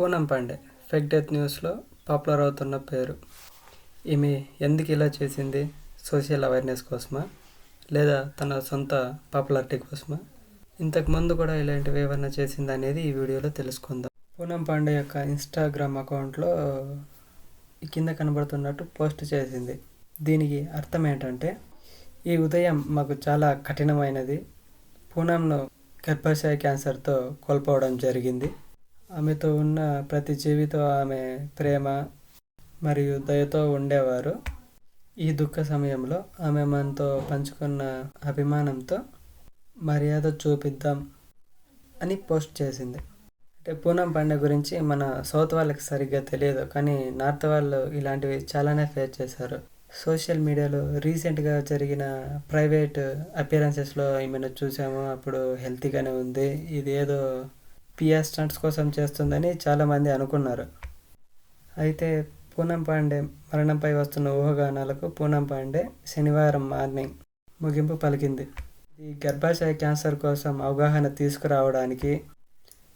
Poonam Pandey fake death న్యూస్లో popular అవుతున్న పేరు. ఈమె ఎందుకు ఇలా చేసింది? సోషల్ అవేర్నెస్ కోసమా, లేదా తన సొంత పాపులారిటీ కోసమా? ఇంతకుముందు కూడా ఇలాంటివి ఏమన్నా చేసిందా అనేది ఈ వీడియోలో తెలుసుకుందాం. పూనం పాండే యొక్క ఇన్స్టాగ్రామ్ అకౌంట్లో కింద కనబడుతున్నట్టు పోస్ట్ చేసింది. దీనికి అర్థం ఏంటంటే, ఈ ఉదయం మాకు చాలా కఠినమైనది. పూనంను గర్భాశయ క్యాన్సర్తో కోల్పోవడం జరిగింది. ఆమెతో ఉన్న ప్రతి జీవితో ఆమె ప్రేమ మరియు దయతో ఉండేవారు. ఈ దుఃఖ సమయంలో ఆమె మనతో పంచుకున్న అభిమానంతో మర్యాద చూపిద్దాం అని పోస్ట్ చేసింది. అంటే పూనం పాండే గురించి మన సౌత్ వాళ్ళకి సరిగ్గా తెలియదు, కానీ నార్త్ వాళ్ళు ఇలాంటివి చాలానే ఫేస్ చేశారు. సోషల్ మీడియాలో రీసెంట్గా జరిగిన ప్రైవేట్ అపియరెన్సెస్లో ఈమెను చూసాము. అప్పుడు హెల్తీగానే ఉంది. ఇది ఏదో పిఆర్ స్టంట్స్ కోసం చేస్తుందని చాలామంది అనుకున్నారు. అయితే పూనం పాండే మరణంపై వస్తున్న ఊహాగానాలకు పూనం పాండే శనివారం మార్నింగ్ ముగింపు పలికింది. ఈ గర్భాశయ క్యాన్సర్ కోసం అవగాహన తీసుకురావడానికి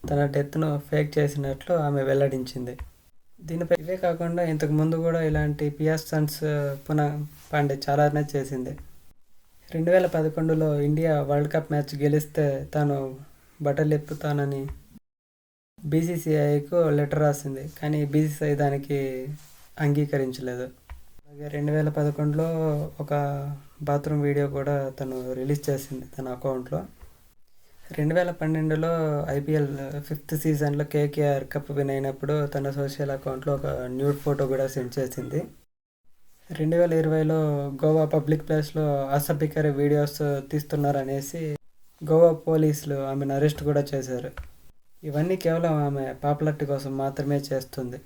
తన డెత్ను ఫేక్ చేసినట్లు ఆమె వెల్లడించింది. దీనిపై ఇవే కాకుండా ఇంతకుముందు కూడా ఇలాంటి పిఆర్ స్టంట్స్ పూనం పాండే చాలానే చేసింది. 2011లో ఇండియా వరల్డ్ కప్ మ్యాచ్ గెలిస్తే తాను బట్టలిప్పుతానని బీసీసీఐకు లెటర్ రాసింది, కానీ బీసీసీఐ దానికి అంగీకరించలేదు. అలాగే 2011లో ఒక బాత్రూమ్ వీడియో కూడా తను రిలీజ్ చేసింది తన అకౌంట్లో. 2012లో ఐపీఎల్ 5th సీజన్లో కేకేఆర్ కప్ విన్ అయినప్పుడు తన సోషల్ అకౌంట్లో ఒక న్యూడ్ ఫోటో కూడా సెండ్ చేసింది. 2020లో గోవా పబ్లిక్ ప్లేస్లో అసభ్యకర వీడియోస్ తీస్తున్నారనేసి గోవా పోలీసులు ఆమెను అరెస్ట్ కూడా చేశారు. ఇవన్నీ కేవలం ఆమె పాపులారిటీ కోసం మాత్రమే చేస్తుంది.